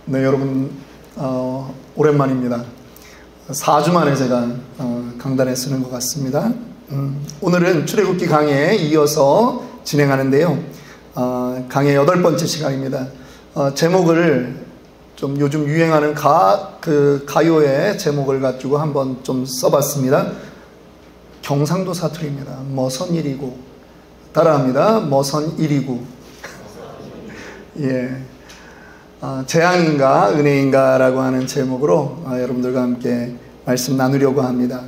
네, 여러분 오랜만입니다. 4주 만에 제가 강단에 서는 것 같습니다. 오늘은 출애굽기 강해에 이어서 진행하는데요. 강해 8번째 시간입니다. 제목을 좀 요즘 유행하는 가요의 제목을 가지고 한번 좀 써봤습니다. 경상도 사투리입니다. 뭐선 일이고, 따라합니다. 뭐선 일이고. 예. 재앙인가 은혜인가 라고 하는 제목으로 여러분들과 함께 말씀 나누려고 합니다.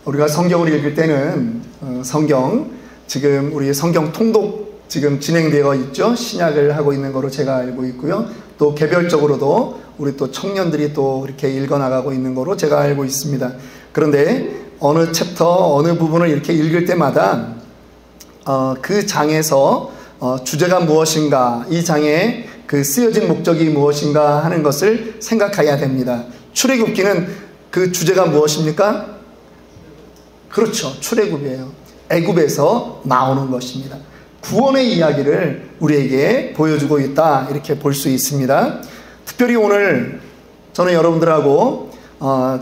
우리가 성경을 읽을 때는 성경, 지금 우리 성경 통독 지금 진행되어 있죠. 신약을 하고 있는 거로 제가 알고 있고요. 또 개별적으로도 우리 또 청년들이 또 이렇게 읽어나가고 있는 거로 제가 알고 있습니다. 그런데 어느 챕터, 어느 부분을 이렇게 읽을 때마다 그 장에서 주제가 무엇인가, 이 장에 그 쓰여진 목적이 무엇인가 하는 것을 생각해야 됩니다. 출애굽기는 그 주제가 무엇입니까? 그렇죠. 출애굽이에요. 애굽에서 나오는 것입니다. 구원의 이야기를 우리에게 보여주고 있다, 이렇게 볼 수 있습니다. 특별히 오늘 저는 여러분들하고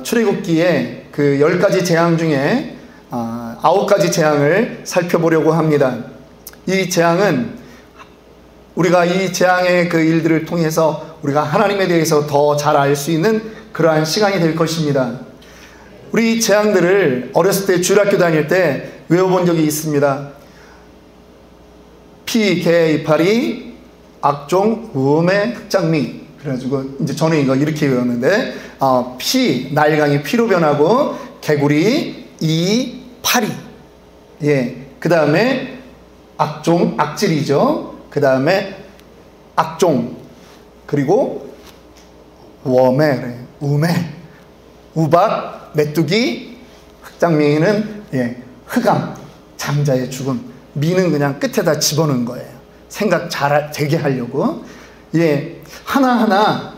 출애굽기의 그 10가지 재앙 중에 9가지 재앙을 살펴보려고 합니다. 이 재앙은 우리가 이 재앙의 그 일들을 통해서 우리가 하나님에 대해서 더 잘 알 수 있는 그러한 시간이 될 것입니다. 우리 재앙들을 어렸을 때 주일학교 다닐 때 외워본 적이 있습니다. 피, 개, 이파리, 악종, 우음의 흑장미. 그래가지고 이제 저는 이거 이렇게 외웠는데 피, 나일강이 피로 변하고, 개구리, 이, 파리. 예. 그 다음에 악종, 악질이죠. 그 다음에 악종, 그리고 웜에, 우매, 우박, 메뚜기, 흑장미는 흑암, 장자의 죽음. 미는 그냥 끝에다 집어넣은 거예요. 생각 잘 되게 하려고. 하나하나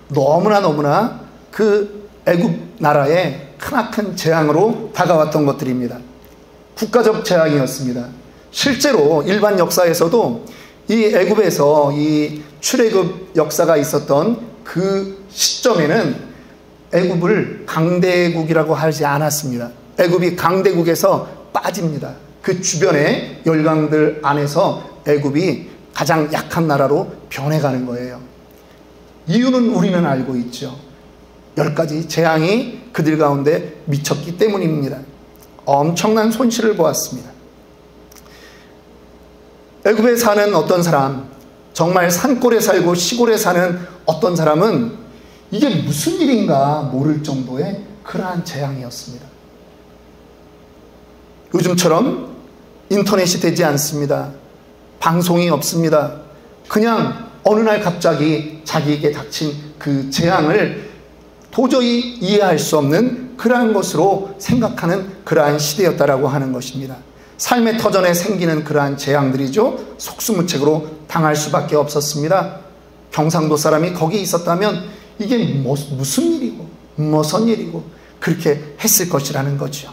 너무나 그 애굽 나라의 크나큰 재앙으로 다가왔던 것들입니다. 국가적 재앙이었습니다. 실제로 일반 역사에서도 이 애굽에서 이 출애굽 역사가 있었던 그 시점에는 애굽을 강대국이라고 하지 않았습니다. 애굽이 강대국에서 빠집니다. 그 주변의 열강들 안에서 애굽이 가장 약한 나라로 변해가는 거예요. 이유는 우리는 알고 있죠. 10가지 재앙이 그들 가운데 미쳤기 때문입니다. 엄청난 손실을 보았습니다. 애굽에 사는 어떤 사람, 정말 산골에 살고 시골에 사는 어떤 사람은 이게 무슨 일인가 모를 정도의 그러한 재앙이었습니다. 요즘처럼 인터넷이 되지 않습니다. 방송이 없습니다. 그냥 어느 날 갑자기 자기에게 닥친 그 재앙을 도저히 이해할 수 없는 그러한 것으로 생각하는 그러한 시대였다라고 하는 것입니다. 삶의 터전에 생기는 그러한 재앙들이죠. 속수무책으로 당할 수밖에 없었습니다. 경상도 사람이 거기 있었다면 이게 무슨 일이고 무슨 일이고 그렇게 했을 것이라는 거죠.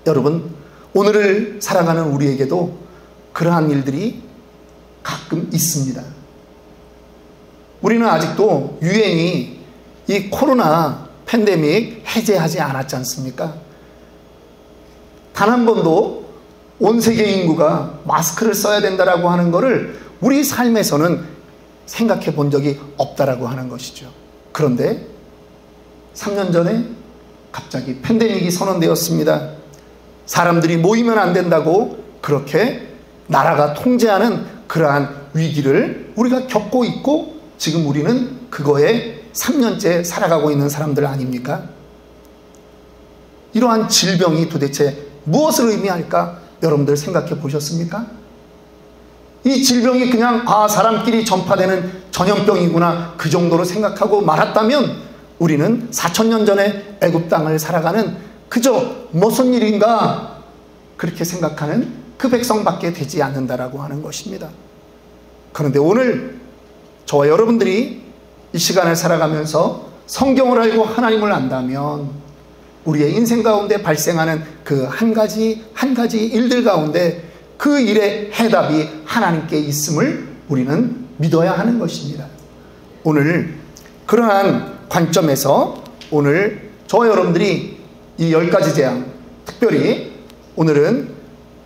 여러분, 오늘을 살아가는 우리에게도 그러한 일들이 가끔 있습니다. 우리는 아직도 유행이 이 코로나 팬데믹 해제하지 않았지 않습니까? 단 한 번도 온 세계 인구가 마스크를 써야 된다라고 하는 것을 우리 삶에서는 생각해 본 적이 없다라고 하는 것이죠. 그런데 3년 전에 갑자기 팬데믹이 선언되었습니다. 사람들이 모이면 안 된다고 그렇게 나라가 통제하는 그러한 위기를 우리가 겪고 있고, 지금 우리는 그거에 3년째 살아가고 있는 사람들 아닙니까? 이러한 질병이 도대체 무엇을 의미할까? 여러분들 생각해 보셨습니까? 이 질병이 그냥 사람끼리 전파되는 전염병이구나, 그 정도로 생각하고 말았다면 우리는 4,000년 전에 애굽 땅을 살아가는 그저 무슨 일인가 그렇게 생각하는 그 백성밖에 되지 않는다라고 하는 것입니다. 그런데 오늘 저와 여러분들이 이 시간을 살아가면서 성경을 알고 하나님을 안다면 우리의 인생 가운데 발생하는 그 한 가지 일들 가운데 그 일의 해답이 하나님께 있음을 우리는 믿어야 하는 것입니다. 오늘 그러한 관점에서 오늘 저와 여러분들이 이 10가지 재앙, 특별히 오늘은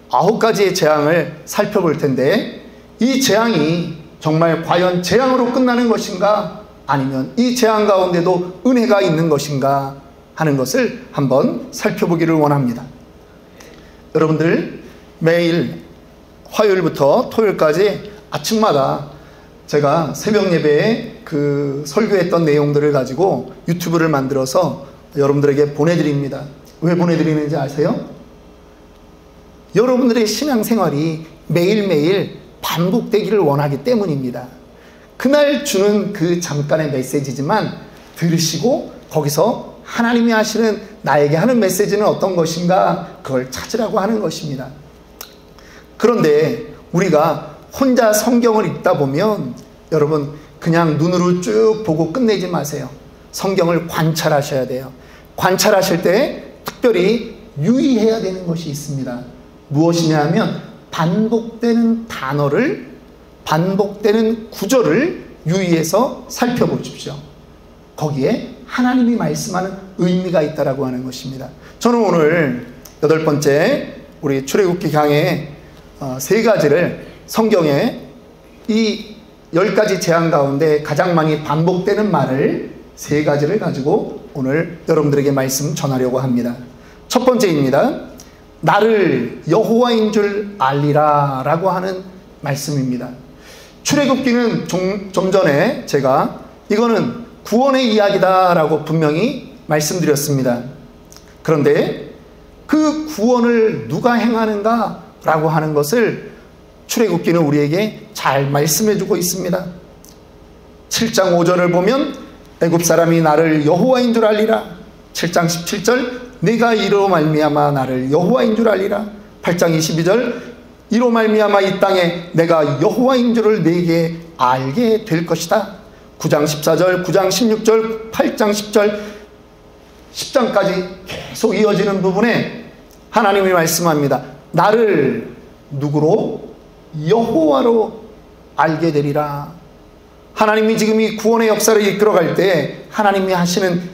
9가지의 재앙을 살펴볼 텐데, 이 재앙이 정말 과연 재앙으로 끝나는 것인가, 아니면 이 재앙 가운데도 은혜가 있는 것인가 하는 것을 한번 살펴보기를 원합니다. 여러분들 매일 화요일부터 토요일까지 아침마다 제가 새벽 예배에 그 설교했던 내용들을 가지고 유튜브를 만들어서 여러분들에게 보내드립니다. 왜 보내드리는지 아세요? 여러분들의 신앙생활이 매일매일 반복되기를 원하기 때문입니다. 그날 주는 그 잠깐의 메시지지만 들으시고 거기서 하나님이 하시는, 나에게 하는 메시지는 어떤 것인가, 그걸 찾으라고 하는 것입니다. 그런데 우리가 혼자 성경을 읽다 보면 여러분 그냥 눈으로 쭉 보고 끝내지 마세요. 성경을 관찰하셔야 돼요. 관찰하실 때 특별히 유의해야 되는 것이 있습니다. 무엇이냐 하면 반복되는 단어를, 반복되는 구절을 유의해서 살펴보십시오. 거기에 하나님이 말씀하는 의미가 있다라고 하는 것입니다. 저는 오늘 8번째 우리 출애굽기 강의 3가지를, 성경에 이 10가지 재앙 가운데 가장 많이 반복되는 말을 3가지를 가지고 오늘 여러분들에게 말씀 전하려고 합니다. 첫 번째입니다. 나를 여호와인 줄 알리라 라고 하는 말씀입니다. 출애굽기는 좀 전에 제가 이거는 구원의 이야기다 라고 분명히 말씀드렸습니다. 그런데 그 구원을 누가 행하는가 라고 하는 것을 출애굽기는 우리에게 잘 말씀해 주고 있습니다. 7장 5절을 보면 애굽 사람이 나를 여호와인 줄 알리라. 7장 17절 내가 이로 말미암아 나를 여호와인 줄 알리라. 8장 22절 이로 말미암아 이 땅에 내가 여호와인 줄을 네게 알게 될 것이다. 9장 14절, 9장 16절, 8장 10절, 10장까지 계속 이어지는 부분에 하나님이 말씀합니다. 나를 누구로? 여호와로 알게 되리라. 하나님이 지금 이 구원의 역사를 이끌어갈 때 하나님이 하시는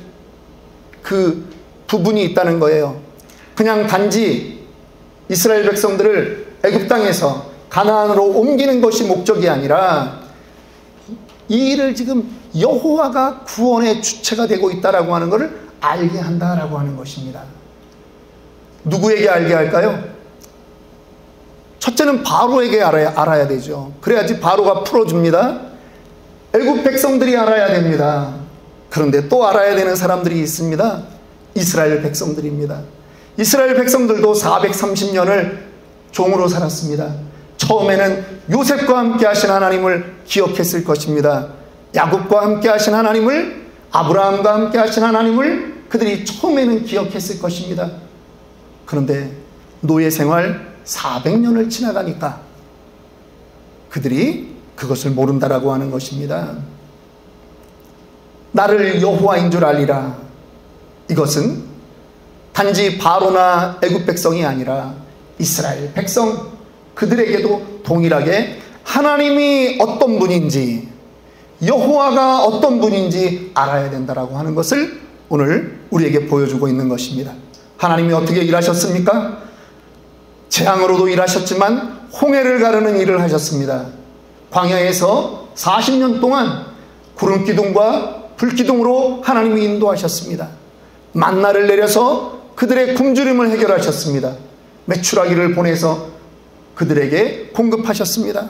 그 부분이 있다는 거예요. 그냥 단지 이스라엘 백성들을 애굽 땅에서 가나안으로 옮기는 것이 목적이 아니라 이 일을 지금 여호와가 구원의 주체가 되고 있다라고 하는 것을 알게 한다라고 하는 것입니다. 누구에게 알게 할까요? 첫째는 바로에게 알아야 되죠. 그래야지 바로가 풀어줍니다. 애굽 백성들이 알아야 됩니다. 그런데 또 알아야 되는 사람들이 있습니다. 이스라엘 백성들입니다. 이스라엘 백성들도 430년을 종으로 살았습니다. 처음에는 요셉과 함께 하신 하나님을 기억했을 것입니다. 야곱과 함께 하신 하나님을, 아브라함과 함께 하신 하나님을 그들이 처음에는 기억했을 것입니다. 그런데 노예 생활 400년을 지나가니까 그들이 그것을 모른다라고 하는 것입니다. 나를 여호와인 줄 알리라. 이것은 단지 바로나 애굽 백성이 아니라 이스라엘 백성, 그들에게도 동일하게 하나님이 어떤 분인지, 여호와가 어떤 분인지 알아야 된다라고 하는 것을 오늘 우리에게 보여주고 있는 것입니다. 하나님이 어떻게 일하셨습니까? 재앙으로도 일하셨지만 홍해를 가르는 일을 하셨습니다. 광야에서 40년 동안 구름 기둥과 불 기둥으로 하나님이 인도하셨습니다. 만나를 내려서 그들의 굶주림을 해결하셨습니다. 메추라기를 보내서 그들에게 공급하셨습니다.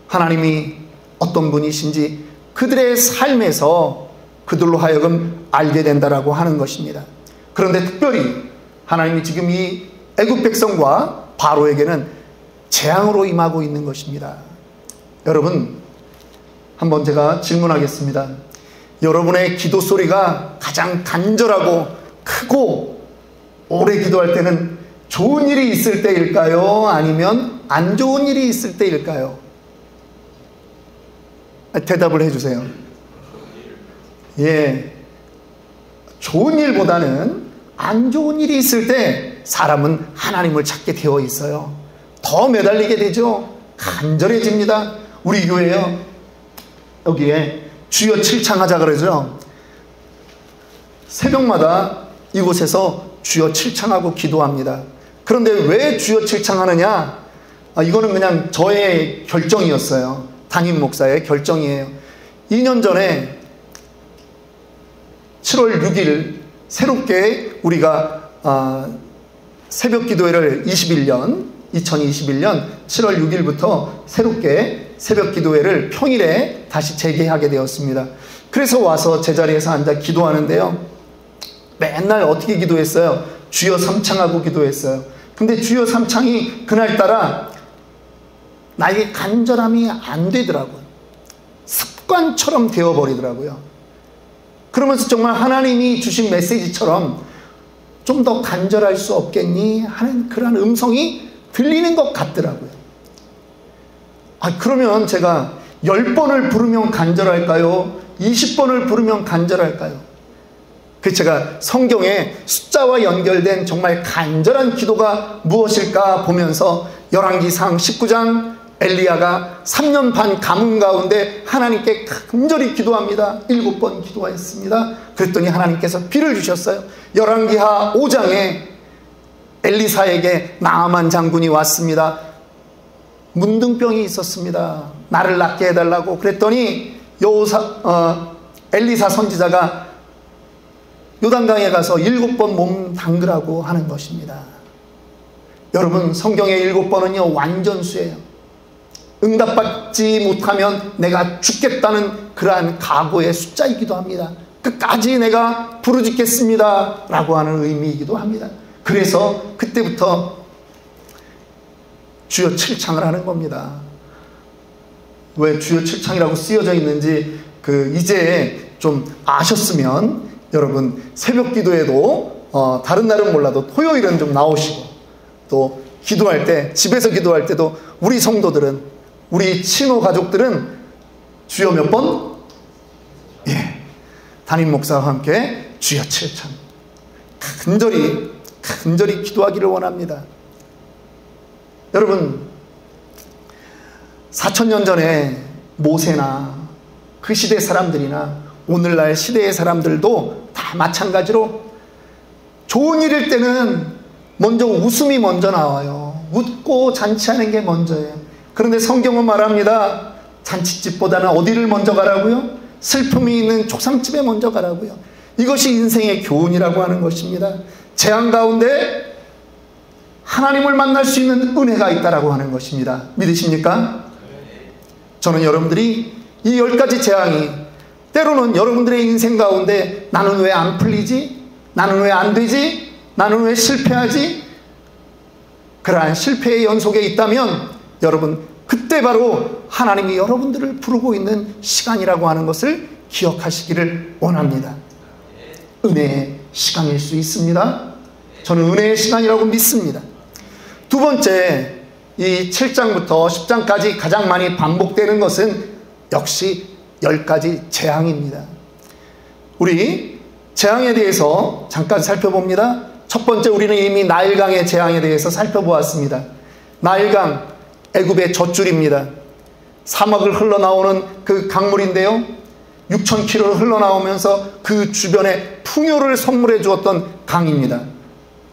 하나님이 어떤 분이신지 그들의 삶에서 그들로 하여금 알게 된다라고 하는 것입니다. 그런데 특별히 하나님이 지금 이 애굽 백성과 바로에게는 재앙으로 임하고 있는 것입니다. 여러분, 한번 제가 질문하겠습니다. 여러분의 기도 소리가 가장 간절하고 크고 오래 기도할 때는 좋은 일이 있을 때일까요? 아니면 안 좋은 일이 있을 때일까요? 대답을 해주세요. 예, 좋은 일보다는 안 좋은 일이 있을 때 사람은 하나님을 찾게 되어 있어요. 더 매달리게 되죠. 간절해집니다. 우리 교회요, 여기에 주여 칠창하자 그러죠. 새벽마다 이곳에서 주여 칠창하고 기도합니다. 그런데 왜 주여 칠창하느냐? 이거는 그냥 저의 결정이었어요. 담임 목사의 결정이에요. 2년 전에 7월 6일 새롭게 우리가 새벽 기도회를 2021년 7월 6일부터 새롭게 새벽 기도회를 평일에 다시 재개하게 되었습니다. 그래서 와서 제자리에서 앉아 기도하는데요, 맨날 어떻게 기도했어요? 주여 삼창하고 기도했어요. 근데 주여 삼창이 그날따라 나에게 간절함이 안 되더라고요. 습관처럼 되어버리더라고요. 그러면서 정말 하나님이 주신 메시지처럼 좀 더 간절할 수 없겠니? 하는 그런 음성이 들리는 것 같더라고요. 그러면 제가 10번을 부르면 간절할까요? 20번을 부르면 간절할까요? 그래서 제가 성경에 숫자와 연결된 정말 간절한 기도가 무엇일까 보면서 열왕기상 19장 엘리야가 3년 반 가뭄 가운데 하나님께 간절히 기도합니다. 7번 기도했습니다. 그랬더니 하나님께서 비를 주셨어요. 열왕기하 5장에 엘리사에게 나아만 장군이 왔습니다. 문둥병이 있었습니다. 나를 낫게 해달라고. 그랬더니 엘리사 선지자가 요단강에 가서 7번 몸 담그라고 하는 것입니다. 여러분, 성경의 7번은요 완전수예요. 응답받지 못하면 내가 죽겠다는 그러한 각오의 숫자이기도 합니다. 끝까지 내가 부르짖겠습니다 라고 하는 의미이기도 합니다. 그래서 그때부터 주여 칠창을 하는 겁니다. 왜 주여 칠창이라고 쓰여져 있는지 이제 좀 아셨으면 여러분, 새벽 기도에도 다른 날은 몰라도 토요일은 좀 나오시고, 또 기도할 때, 집에서 기도할 때도 우리 성도들은, 우리 친호 가족들은 주여 몇 번? 담임 목사와 함께 주여 칠창 간절히 기도하기를 원합니다. 여러분, 4,000년 전에 모세나 그 시대 사람들이나 오늘날 시대의 사람들도 다 마찬가지로 좋은 일일 때는 먼저 웃음이 먼저 나와요. 웃고 잔치하는 게 먼저예요. 그런데 성경은 말합니다. 잔치집보다는 어디를 먼저 가라고요? 슬픔이 있는 초상집에 먼저 가라고요. 이것이 인생의 교훈이라고 하는 것입니다. 재앙 가운데 하나님을 만날 수 있는 은혜가 있다라고 하는 것입니다. 믿으십니까? 저는 여러분들이 이 10가지 재앙이 때로는 여러분들의 인생 가운데 나는 왜 안 풀리지? 나는 왜 안 되지? 나는 왜 실패하지? 그러한 실패의 연속에 있다면 여러분, 그때 바로 하나님이 여러분들을 부르고 있는 시간이라고 하는 것을 기억하시기를 원합니다. 은혜의 시간일 수 있습니다. 저는 은혜의 시간이라고 믿습니다. 두 번째, 이 7장부터 10장까지 가장 많이 반복되는 것은 역시 10가지 재앙입니다. 우리 재앙에 대해서 잠깐 살펴봅니다. 첫 번째, 우리는 이미 나일강의 재앙에 대해서 살펴보았습니다. 나일강, 애굽의 젖줄입니다. 사막을 흘러나오는 그 강물인데요, 6,000km를 흘러나오면서 그 주변에 풍요를 선물해 주었던 강입니다.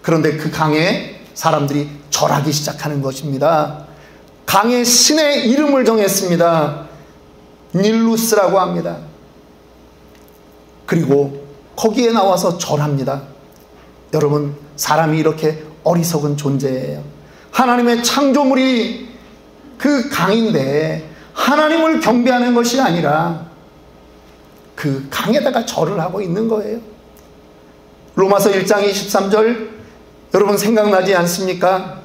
그런데 그 강에 사람들이 절하기 시작하는 것입니다. 강의 신의 이름을 정했습니다. 닐루스라고 합니다. 그리고 거기에 나와서 절합니다. 여러분, 사람이 이렇게 어리석은 존재예요. 하나님의 창조물이 그 강인데 하나님을 경배하는 것이 아니라 그 강에다가 절을 하고 있는 거예요. 로마서 1장 23절 여러분 생각나지 않습니까?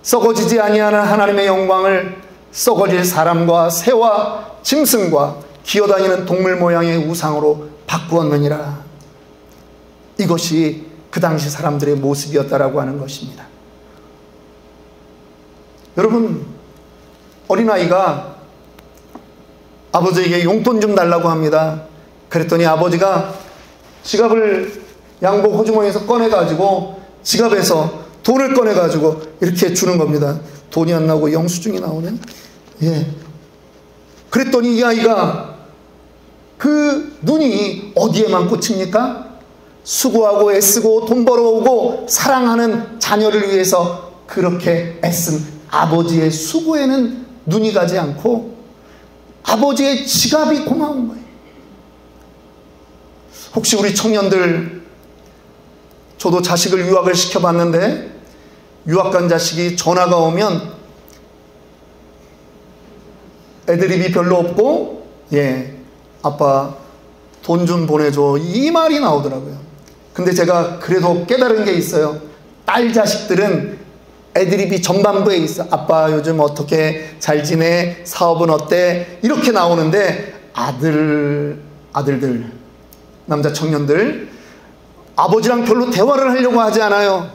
썩어지지 아니하는 하나님의 영광을 썩어질 사람과 새와 짐승과 기어다니는 동물 모양의 우상으로 바꾸었느니라. 이것이 그 당시 사람들의 모습이었다라고 하는 것입니다. 여러분, 어린아이가 아버지에게 용돈 좀 달라고 합니다. 그랬더니 아버지가 지갑을 양복 호주머니에서 꺼내가지고 지갑에서 돈을 꺼내가지고 이렇게 주는 겁니다. 돈이 안 나오고 영수증이 나오네. 예. 그랬더니 이 아이가 그 눈이 어디에만 꽂힙니까? 수고하고 애쓰고 돈 벌어오고 사랑하는 자녀를 위해서 그렇게 애쓴 아버지의 수고에는 눈이 가지 않고 아버지의 지갑이 고마운 거예요. 혹시 우리 청년들, 저도 자식을 유학을 시켜봤는데 유학 간 자식이 전화가 오면 애드립이 별로 없고, 아빠 돈 좀 보내줘, 이 말이 나오더라고요. 근데 제가 그래도 깨달은 게 있어요. 딸 자식들은 애드립이 전반부에 있어. 아빠 요즘 어떻게 잘 지내? 사업은 어때? 이렇게 나오는데 아들들, 남자 청년들, 아버지랑 별로 대화를 하려고 하지 않아요.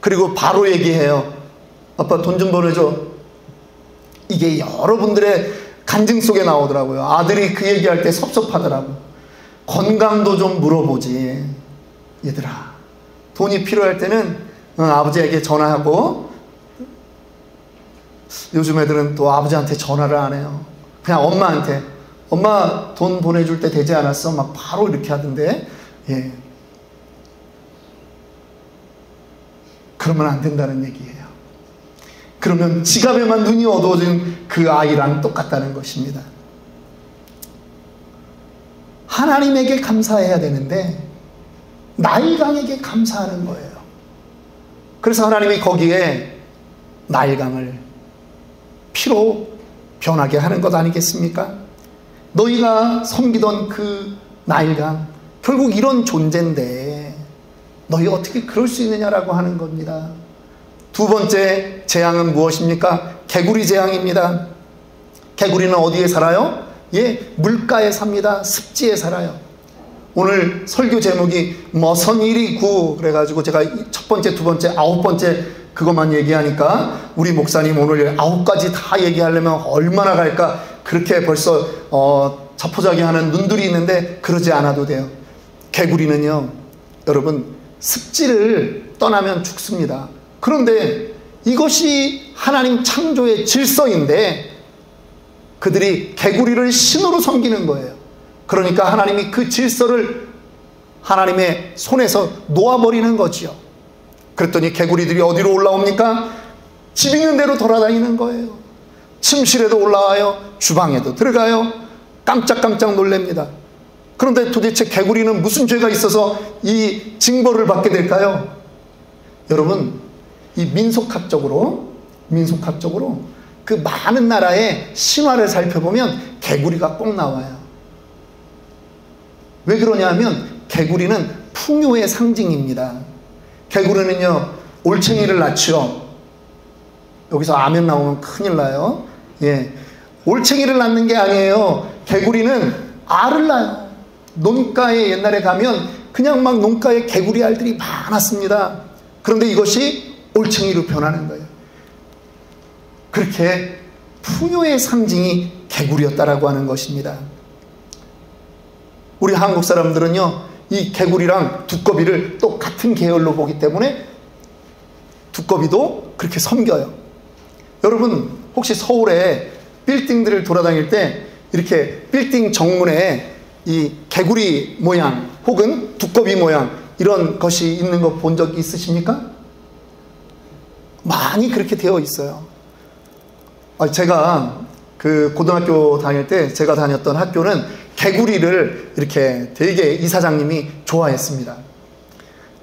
그리고 바로 얘기해요. 아빠 돈 좀 보내줘. 이게 여러분들의 간증 속에 나오더라고요. 아들이 그 얘기할 때 섭섭하더라고. 건강도 좀 물어보지. 얘들아, 돈이 필요할 때는 아버지에게 전화하고, 요즘 애들은 또 아버지한테 전화를 안 해요. 그냥 엄마한테, 엄마 돈 보내줄 때 되지 않았어? 막 바로 이렇게 하던데, 그러면 안 된다는 얘기예요. 그러면 지갑에만 눈이 어두워진 그 아이랑 똑같다는 것입니다. 하나님에게 감사해야 되는데 나일강에게 감사하는 거예요. 그래서 하나님이 거기에 나일강을 피로 변하게 하는 것 아니겠습니까? 너희가 섬기던 그 나일강, 결국 이런 존재인데 너희 어떻게 그럴 수 있느냐라고 하는 겁니다. 두 번째 재앙은 무엇입니까? 개구리 재앙입니다. 개구리는 어디에 살아요? 물가에 삽니다. 습지에 살아요. 오늘 설교 제목이 머선일이구 그래가지고 제가 첫 번째, 두 번째, 아홉 번째 그것만 얘기하니까 우리 목사님 오늘 9가지 다 얘기하려면 얼마나 갈까, 그렇게 벌써 자포자기하는 눈들이 있는데 그러지 않아도 돼요. 개구리는요, 여러분, 습지를 떠나면 죽습니다. 그런데 이것이 하나님 창조의 질서인데 그들이 개구리를 신으로 섬기는 거예요. 그러니까 하나님이 그 질서를 하나님의 손에서 놓아버리는 거지요. 그랬더니 개구리들이 어디로 올라옵니까? 집 있는 대로 돌아다니는 거예요. 침실에도 올라와요. 주방에도 들어가요. 깜짝깜짝 놀랍니다. 그런데 도대체 개구리는 무슨 죄가 있어서 이 징벌을 받게 될까요? 여러분, 이 민속학적으로 그 많은 나라의 신화를 살펴보면 개구리가 꼭 나와요. 왜 그러냐면 개구리는 풍요의 상징입니다. 개구리는요, 올챙이를 낳죠. 여기서 아멘 나오면 큰일 나요. 올챙이를 낳는 게 아니에요. 개구리는 알을 낳아요. 논가에 옛날에 가면 그냥 막 논가에 개구리 알들이 많았습니다. 그런데 이것이 올챙이로 변하는 거예요. 그렇게 풍요의 상징이 개구리였다라고 하는 것입니다. 우리 한국 사람들은요, 이 개구리랑 두꺼비를 또 같은 계열로 보기 때문에 두꺼비도 그렇게 섬겨요. 여러분, 혹시 서울에 빌딩들을 돌아다닐 때 이렇게 빌딩 정문에 이 개구리 모양 혹은 두꺼비 모양 이런 것이 있는 거 본 적 있으십니까? 많이 그렇게 되어 있어요. 제가 그 고등학교 다닐 때 제가 다녔던 학교는 개구리를 이렇게 되게 이사장님이 좋아했습니다.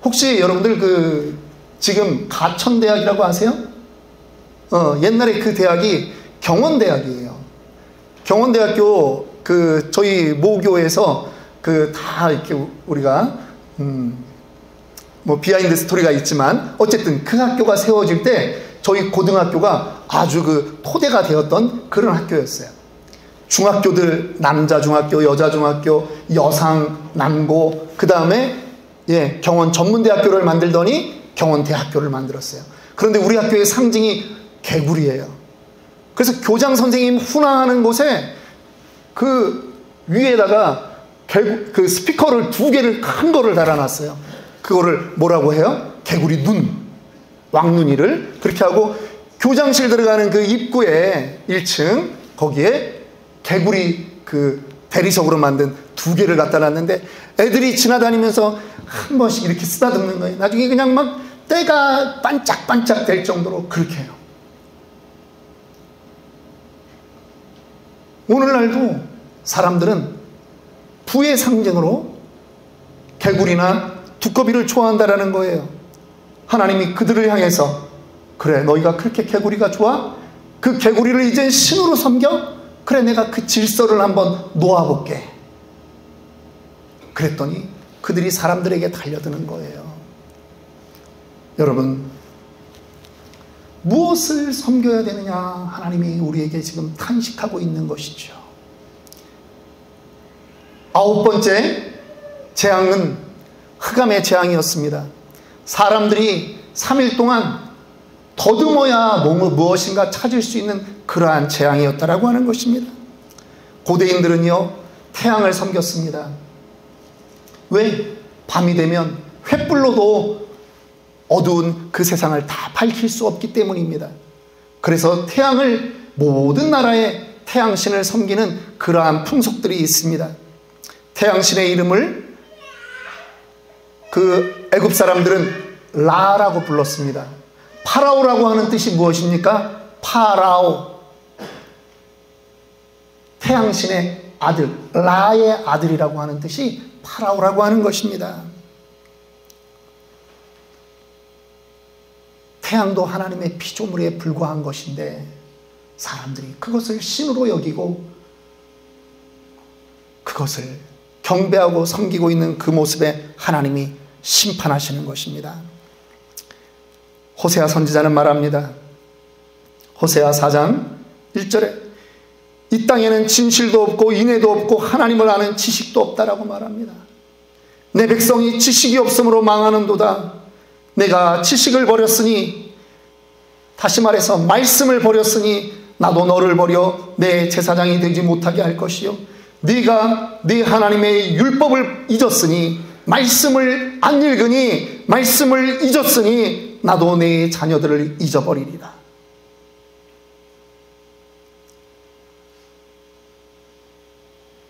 혹시 여러분들 그 지금 가천대학이라고 아세요? 옛날에 그 대학이 경원대학이에요. 경원대학교 그 저희 모교에서 그 다 이렇게 우리가 뭐 비하인드 스토리가 있지만 어쨌든 그 학교가 세워질 때 저희 고등학교가 아주 그 토대가 되었던 그런 학교였어요. 중학교들 남자 중학교, 여자 중학교, 여상, 남고, 그 다음에 경원 전문대학교를 만들더니 경원대학교를 만들었어요. 그런데 우리 학교의 상징이 개구리예요. 그래서 교장 선생님 훈화하는 곳에 그 위에다가 그 스피커를 2개를 큰 거를 달아놨어요. 그거를 뭐라고 해요? 개구리 눈, 왕눈이를 그렇게 하고 교장실 들어가는 그 입구에 1층 거기에 개구리 그 대리석으로 만든 2개를 갖다 놨는데 애들이 지나다니면서 한 번씩 이렇게 쓰다듬는 거예요. 나중에 그냥 막 때가 반짝반짝 될 정도로 그렇게 해요. 오늘날도 사람들은 부의 상징으로 개구리나 두꺼비를 좋아한다라는 거예요. 하나님이 그들을 향해서 그래 너희가 그렇게 개구리가 좋아? 그 개구리를 이제 신으로 섬겨? 그래 내가 그 질서를 한번 놓아볼게. 그랬더니 그들이 사람들에게 달려드는 거예요. 여러분, 무엇을 섬겨야 되느냐 하나님이 우리에게 지금 탄식하고 있는 것이죠. 9번째 재앙은 흑암의 재앙이었습니다. 사람들이 3일 동안 더듬어야 무엇인가 찾을 수 있는 그러한 재앙이었다라고 하는 것입니다. 고대인들은요 태양을 섬겼습니다. 왜? 밤이 되면 횃불로도 어두운 그 세상을 다 밝힐 수 없기 때문입니다. 그래서 태양을 모든 나라의 태양신을 섬기는 그러한 풍속들이 있습니다. 태양신의 이름을 그 애굽 사람들은 라라고 불렀습니다. 파라오라고 하는 뜻이 무엇입니까? 파라오, 태양신의 아들, 라의 아들이라고 하는 뜻이 파라오라고 하는 것입니다. 태양도 하나님의 피조물에 불과한 것인데 사람들이 그것을 신으로 여기고 그것을 경배하고 섬기고 있는 그 모습에 하나님이 심판하시는 것입니다. 호세아 선지자는 말합니다. 호세아 4장 1절에 이 땅에는 진실도 없고 인애도 없고 하나님을 아는 지식도 없다라고 말합니다. 내 백성이 지식이 없으므로 망하는도다. 내가 지식을 버렸으니, 다시 말해서 말씀을 버렸으니 나도 너를 버려 내 제사장이 되지 못하게 할 것이요, 네가 네 하나님의 율법을 잊었으니, 말씀을 안 읽으니, 말씀을 잊었으니 나도 내 자녀들을 잊어버리리라.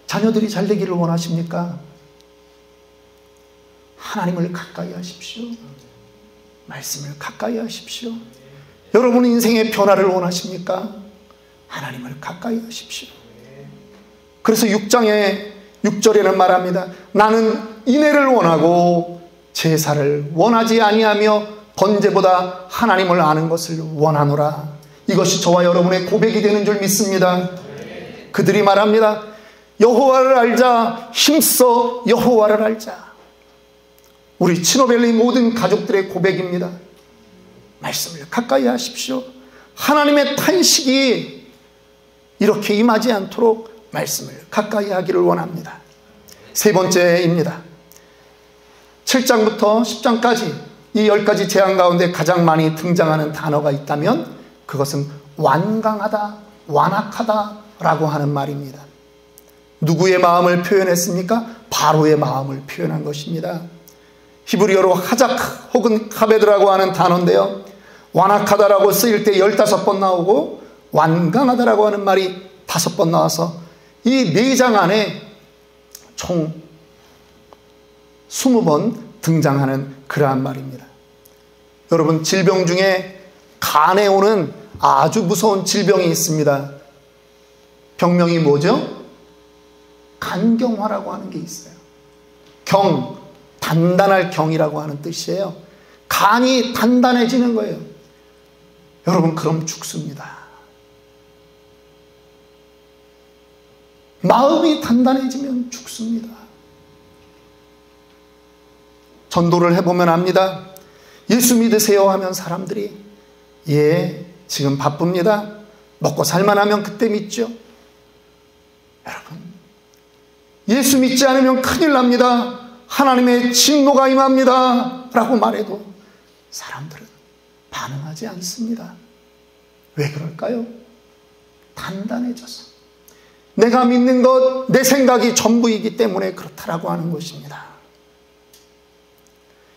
자녀들이 잘 되기를 원하십니까? 하나님을 가까이 하십시오. 말씀을 가까이 하십시오. 여러분 인생의 변화를 원하십니까? 하나님을 가까이 하십시오. 그래서 6장의 6절에는 말합니다. 나는 인애를 원하고 제사를 원하지 아니하며 번제보다 하나님을 아는 것을 원하노라. 이것이 저와 여러분의 고백이 되는 줄 믿습니다. 그들이 말합니다. 여호와를 알자, 힘써 여호와를 알자. 우리 치노밸리 모든 가족들의 고백입니다. 말씀을 가까이 하십시오. 하나님의 탄식이 이렇게 임하지 않도록 말씀을 가까이 하기를 원합니다. 세 번째입니다. 7장부터 10장까지 이 10가지 재앙 가운데 가장 많이 등장하는 단어가 있다면 그것은 완강하다, 완악하다라고 하는 말입니다. 누구의 마음을 표현했습니까? 바로의 마음을 표현한 것입니다. 히브리어로 하작 혹은 카베드라고 하는 단어인데요, 완악하다라고 쓰일 때 15번 나오고 완강하다라고 하는 말이 5번 나와서 이 4장 안에 총 20번 등장하는 그러한 말입니다. 여러분, 질병 중에 간에 오는 아주 무서운 질병이 있습니다. 병명이 뭐죠? 간경화라고 하는 게 있어요. 경, 단단할 경이라고 하는 뜻이에요. 간이 단단해지는 거예요. 여러분, 그럼 죽습니다. 마음이 단단해지면 죽습니다. 전도를 해보면 압니다. 예수 믿으세요 하면 사람들이 예, 지금 바쁩니다. 먹고 살만하면 그때 믿죠. 여러분, 예수 믿지 않으면 큰일 납니다. 하나님의 진노가 임합니다 라고 말해도 사람들은 반응하지 않습니다. 왜 그럴까요? 단단해져서 내가 믿는 것, 내 생각이 전부이기 때문에 그렇다라고 하는 것입니다.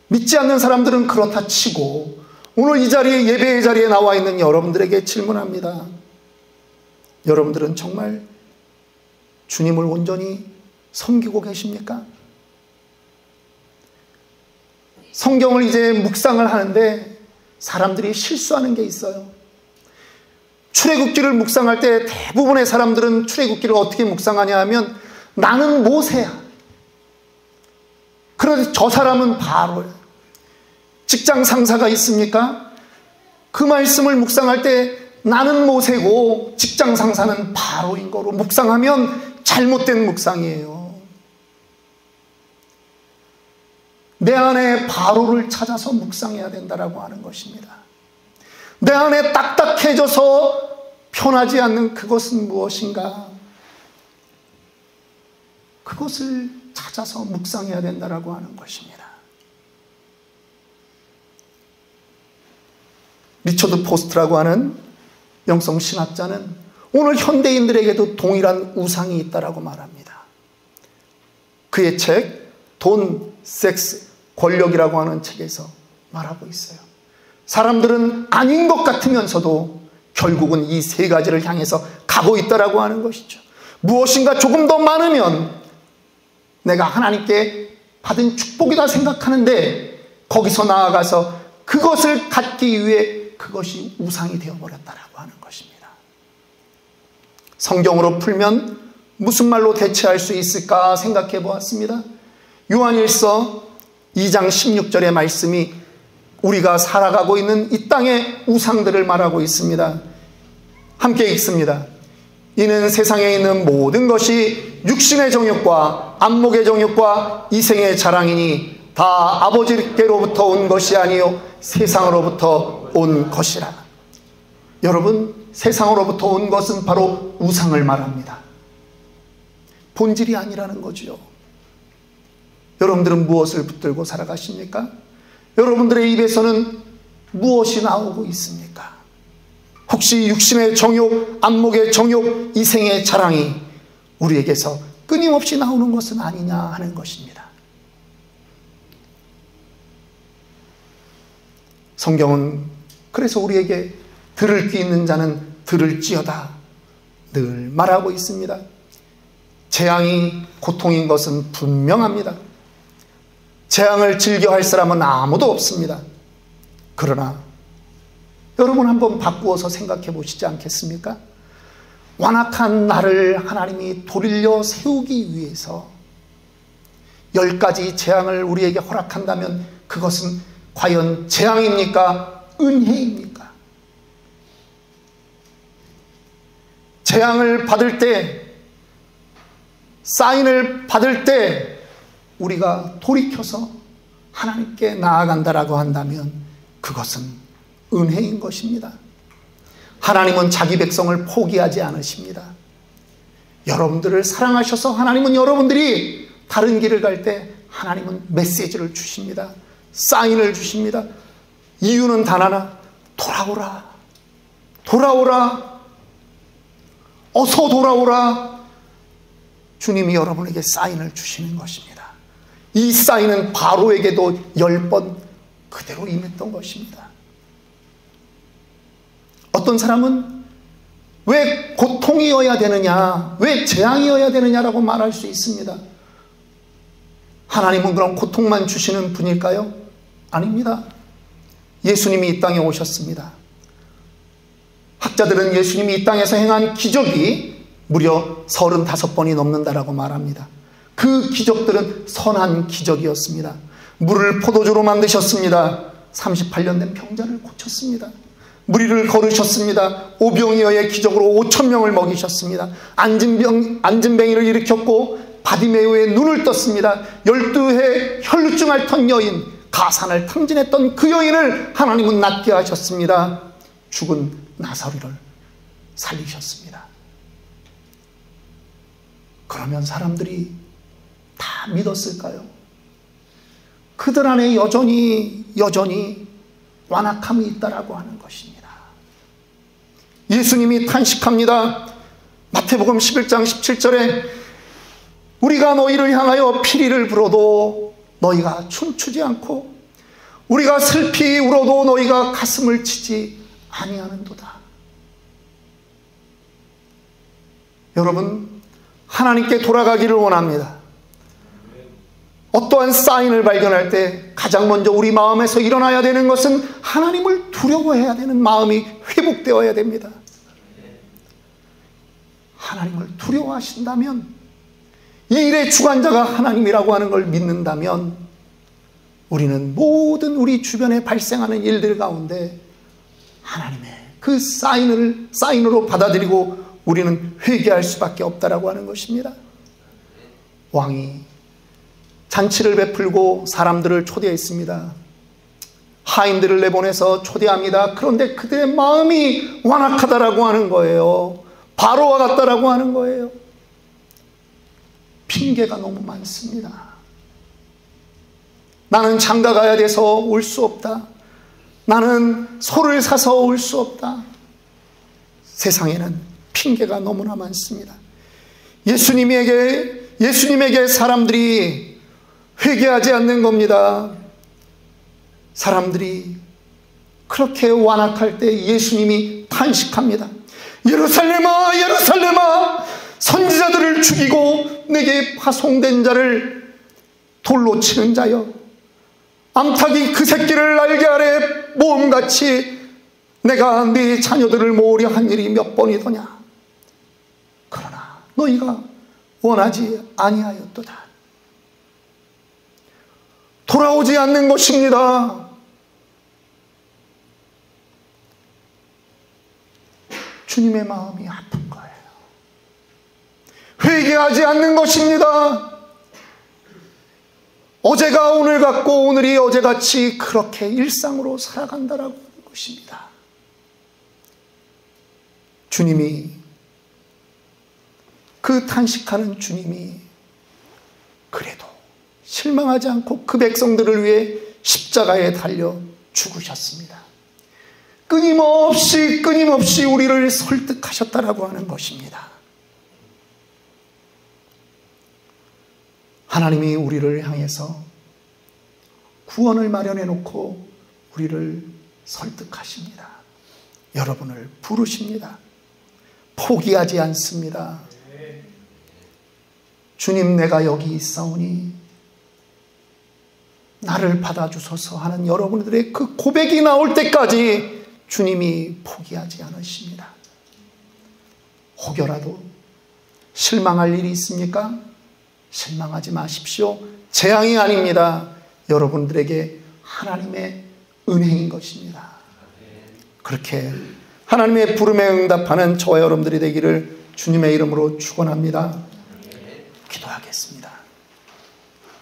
믿지 않는 사람들은 그렇다 치고 오늘 이 자리에, 예배의 자리에 나와 있는 여러분들에게 질문합니다. 여러분들은 정말 주님을 온전히 섬기고 계십니까? 성경을 이제 묵상을 하는데 사람들이 실수하는 게 있어요. 출애굽기를 묵상할 때 대부분의 사람들은 출애굽기를 어떻게 묵상하냐 하면 나는 모세야. 그런데 저 사람은 바로야. 직장 상사가 있습니까? 그 말씀을 묵상할 때 나는 모세고 직장 상사는 바로인 거로 묵상하면 잘못된 묵상이에요. 내 안에 바로를 찾아서 묵상해야 된다라고 하는 것입니다. 내 안에 딱딱해져서 편하지 않는 그것은 무엇인가? 그것을 찾아서 묵상해야 된다라고 하는 것입니다. 리처드 포스트라고 하는 영성 신학자는 오늘 현대인들에게도 동일한 우상이 있다라고 말합니다. 그의 책 돈, 섹스, 권력이라고 하는 책에서 말하고 있어요. 사람들은 아닌 것 같으면서도 결국은 이 세 가지를 향해서 가고 있다라고 하는 것이죠. 무엇인가 조금 더 많으면 내가 하나님께 받은 축복이다 생각하는데 거기서 나아가서 그것을 갖기 위해 그것이 우상이 되어버렸다라고 하는 것입니다. 성경으로 풀면 무슨 말로 대체할 수 있을까 생각해 보았습니다. 요한일서 2장 16절의 말씀이 우리가 살아가고 있는 이 땅의 우상들을 말하고 있습니다. 함께 읽습니다. 이는 세상에 있는 모든 것이 육신의 정욕과 안목의 정욕과 이생의 자랑이니 다 아버지께로부터 온 것이 아니요 세상으로부터 온 것이라. 여러분, 세상으로부터 온 것은 바로 우상을 말합니다. 본질이 아니라는 거죠. 여러분들은 무엇을 붙들고 살아가십니까? 여러분들의 입에서는 무엇이 나오고 있습니까? 혹시 육신의 정욕, 안목의 정욕, 이생의 자랑이 우리에게서 끊임없이 나오는 것은 아니냐 하는 것입니다. 성경은 그래서 우리에게 들을 귀 있는 자는 들을지어다 늘 말하고 있습니다. 재앙이 고통인 것은 분명합니다. 재앙을 즐겨할 사람은 아무도 없습니다. 그러나 여러분 한번 바꾸어서 생각해 보시지 않겠습니까? 완악한 나를 하나님이 돌려 세우기 위해서 10가지 재앙을 우리에게 허락한다면 그것은 과연 재앙입니까? 은혜입니까? 재앙을 받을 때, 사인을 받을 때 우리가 돌이켜서 하나님께 나아간다라고 한다면 그것은 은혜인 것입니다. 하나님은 자기 백성을 포기하지 않으십니다. 여러분들을 사랑하셔서 하나님은 여러분들이 다른 길을 갈 때 하나님은 메시지를 주십니다. 사인을 주십니다. 이유는 단 하나, 돌아오라. 돌아오라. 어서 돌아오라. 주님이 여러분에게 사인을 주시는 것입니다. 이 사인은 바로에게도 10번 그대로 임했던 것입니다. 어떤 사람은 왜 고통이어야 되느냐, 왜 재앙이어야 되느냐라고 말할 수 있습니다. 하나님은 그럼 고통만 주시는 분일까요? 아닙니다. 예수님이 이 땅에 오셨습니다. 학자들은 예수님이 이 땅에서 행한 기적이 무려 35번이 넘는다라고 말합니다. 그 기적들은 선한 기적이었습니다. 물을 포도주로 만드셨습니다. 38년 된 병자를 고쳤습니다. 무리를 걸으셨습니다. 오병이어의 기적으로 5,000명을 먹이셨습니다. 안진뱅이를 일으켰고 바디메오의 눈을 떴습니다. 12해 혈루증 앓던 여인, 가산을 탕진했던 그 여인을 하나님은 낫게 하셨습니다. 죽은 나사로를 살리셨습니다. 그러면 사람들이 다 믿었을까요? 그들 안에 여전히 완악함이 있다라고 하는 것입니다. 예수님이 탄식합니다. 마태복음 11장 17절에 우리가 너희를 향하여 피리를 불어도 너희가 춤추지 않고 우리가 슬피 울어도 너희가 가슴을 치지 아니하는도다. 여러분, 하나님께 돌아가기를 원합니다. 어떠한 사인을 발견할 때 가장 먼저 우리 마음에서 일어나야 되는 것은 하나님을 두려워해야 되는 마음이 회복되어야 됩니다. 하나님을 두려워하신다면, 이 일의 주관자가 하나님이라고 하는 걸 믿는다면, 우리는 모든 우리 주변에 발생하는 일들 가운데 하나님의 그 사인으로 받아들이고 우리는 회개할 수밖에 없다라고 하는 것입니다. 왕이 잔치를 베풀고 사람들을 초대했습니다. 하인들을 내보내서 초대합니다. 그런데 그들의 마음이 완악하다라고 하는 거예요. 바로와 같다라고 하는 거예요. 핑계가 너무 많습니다. 나는 장가 가야 돼서 올 수 없다. 나는 소를 사서 올 수 없다. 세상에는 핑계가 너무나 많습니다. 예수님에게 사람들이 회개하지 않는 겁니다. 사람들이 그렇게 완악할 때 예수님이 탄식합니다. 예루살렘아, 예루살렘아, 선지자들을 죽이고 내게 파송된 자를 돌로 치는 자여, 암탉이 그 새끼를 날개 아래 모음같이 내가 네 자녀들을 모으려 한 일이 몇 번이더냐. 그러나 너희가 원하지 아니하였도다. 돌아오지 않는 것입니다. 주님의 마음이 아픈 거예요. 회개하지 않는 것입니다. 어제가 오늘 같고 오늘이 어제같이 그렇게 일상으로 살아간다라고 하는 것입니다. 주님이, 그 탄식하는 주님이 그래도 실망하지 않고 그 백성들을 위해 십자가에 달려 죽으셨습니다. 끊임없이 우리를 설득하셨다라고 하는 것입니다. 하나님이 우리를 향해서 구원을 마련해 놓고 우리를 설득하십니다. 여러분을 부르십니다. 포기하지 않습니다. 주님, 내가 여기 있사오니 나를 받아주소서 하는 여러분들의 그 고백이 나올 때까지 주님이 포기하지 않으십니다. 혹여라도 실망할 일이 있습니까? 실망하지 마십시오. 재앙이 아닙니다. 여러분들에게 하나님의 은혜인 것입니다. 그렇게 하나님의 부름에 응답하는 저와 여러분들이 되기를 주님의 이름으로 축원합니다. 기도하겠습니다.